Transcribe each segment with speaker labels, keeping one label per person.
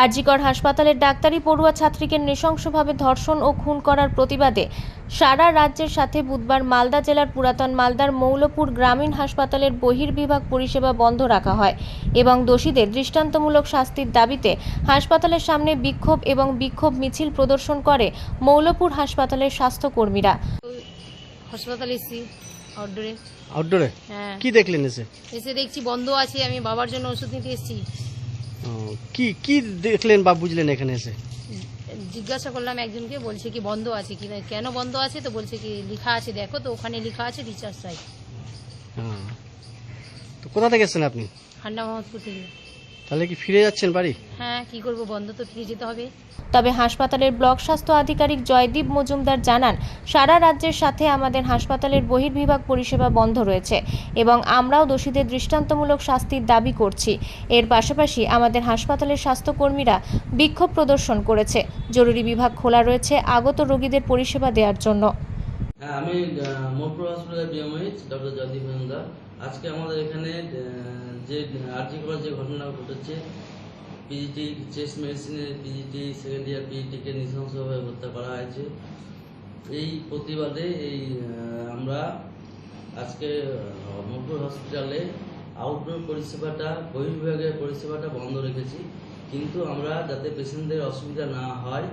Speaker 1: আরজিকর হাসপাতালের ডাক্তারি পড়ুয়া ছাত্রীকে নৃশংসভাবে ধর্ষণ ও খুন করার প্রতিবাদে সারা রাজ্যের সাথে বুধবার মালদা জেলার পুরাতন মালদার মৌলপুর গ্রামীণ হাসপাতালের বহির্বিভাগ পরিষেবা বন্ধ রাখা হয় এবং দোষীদের দৃষ্টান্তমূলক শাস্তির দাবিতে হাসপাতালের সামনে বিক্ষোভ মিছিল প্রদর্শন করে মৌলপুর হাসপাতালের স্বাস্থ্যকর্মীরা।
Speaker 2: হাসপাতালে এসেছি
Speaker 3: আউটডোরে
Speaker 2: হ্যাঁ
Speaker 3: কি দেখলেন
Speaker 2: এসে দেখছি বন্ধ আছে। আমি বাবার জন্য ওষুধ নিতে এসেছি।
Speaker 3: কি কি দেখলেন বা বুঝলেন এখানে এসে?
Speaker 2: জিজ্ঞাসা করলাম একজনকে, বলছে কি বন্ধ আছে। কি কেন বন্ধ আছে? তো বলছে কি লেখা আছে, দেখো তো ওখানে লেখা আছে রিচার্জ সাইট।
Speaker 3: তো কোথা থেকে এসেছেন আপনি?
Speaker 2: ঠান্ডা মোহাম্মদপুর থেকে।
Speaker 3: তাহলে কি ফিরে যাচ্ছেন বাড়ি?
Speaker 2: হ্যাঁ কি করব, বন্ধ তো ফিরে যেতে হবে।
Speaker 1: তবে হাসপাতালের ব্লক স্বাস্থ্য আধিকারিক জয়দীপ মজুমদার জানান, সারা রাজ্যের সাথে আমাদের হাসপাতালের বহির্বিভাগ পরিষেবা বন্ধ রয়েছে এবং আমরাও দোষীদের দৃষ্টান্তমূলক শাস্তির দাবি করছি। এর পাশাপাশি আমাদের হাসপাতালের স্বাস্থ্যকর্মীরা বিক্ষোভ প্রদর্শন করেছে। জরুরি বিভাগ খোলা রয়েছে আগত রোগীদের পরিষেবা দেওয়ার জন্য।
Speaker 4: হ্যাঁ, আমি মৌলপুর হসপিটালের বিএমএইচ ডক্টর জয়দীপ মজুমদার। আজকে আমাদের এখানে যে আরজিকর যে ঘটনা ঘটেছে, পিজিটি চেস্ট মেডিসিনের পিজিটি সেকেন্ড ইয়ার পিজিটিকে নৃশংসভাবে হত্যা করা হয়েছে, এই প্রতিবাদে আমরা আজকে মৌলপুর হসপিটালে আউটডোর পরিষেবাটা বহির্বিভাগের পরিষেবাটা বন্ধ রেখেছি। কিন্তু আমরা যাতে পেশেন্টদের অসুবিধা না হয়,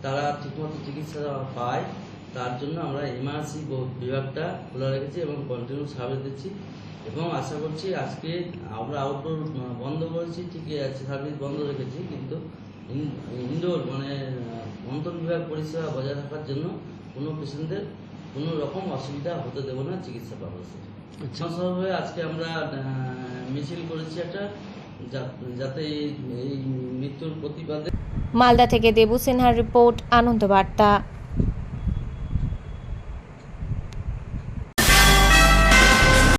Speaker 4: তারা ঠিকমতো চিকিৎসা পায়, তার জন্য আমরা এমার্জেন্সি বিভাগটা খোলা রেখেছি এবং কন্টিনিউ সার্ভিস দিচ্ছি এবং আশা করছি আজকে আমরা আউটডোর বন্ধ করেছি, ঠিকই আছে, সার্ভিস বন্ধ রেখেছি, কিন্তু ইনডোর অন্তর্বিভাগ পরিষেবা বজায় থাকার জন্য কোনো পেশেন্টদের কোনো রকম অসুবিধা হতে দেবো না চিকিৎসা পারপাসে। সভাবে আজকে আমরা মিছিল করেছি একটা, যাতে এই মৃত্যুর প্রতিবাদে।
Speaker 1: মালদা থেকে দেবু সিনহার রিপোর্ট, আনন্দ বার্তা।